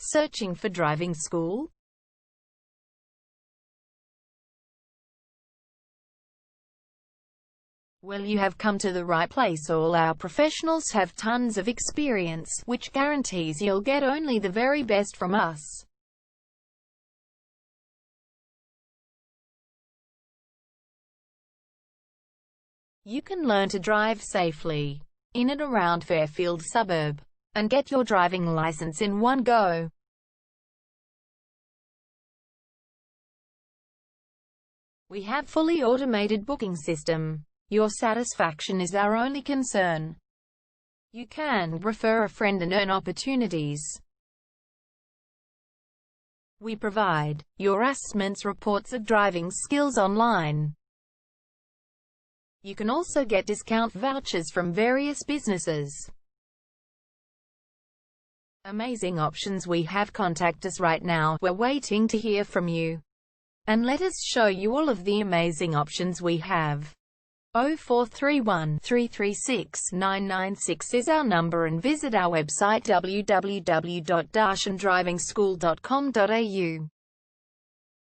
Searching for driving school? Well, you have come to the right place. All our professionals have tons of experience, which guarantees you'll get only the very best from us. You can learn to drive safely in and around Fairfield suburb and get your driving license in one go. We have fully automated booking system. Your satisfaction is our only concern. You can refer a friend and earn opportunities. We provide your assessments reports of driving skills online. You can also get discount vouchers from various businesses. Amazing options we have. Contact us right now. We're waiting to hear from you. And let us show you all of the amazing options we have. 0431 336 996 is our number, and visit our website www.darshandrivingschool.com.au.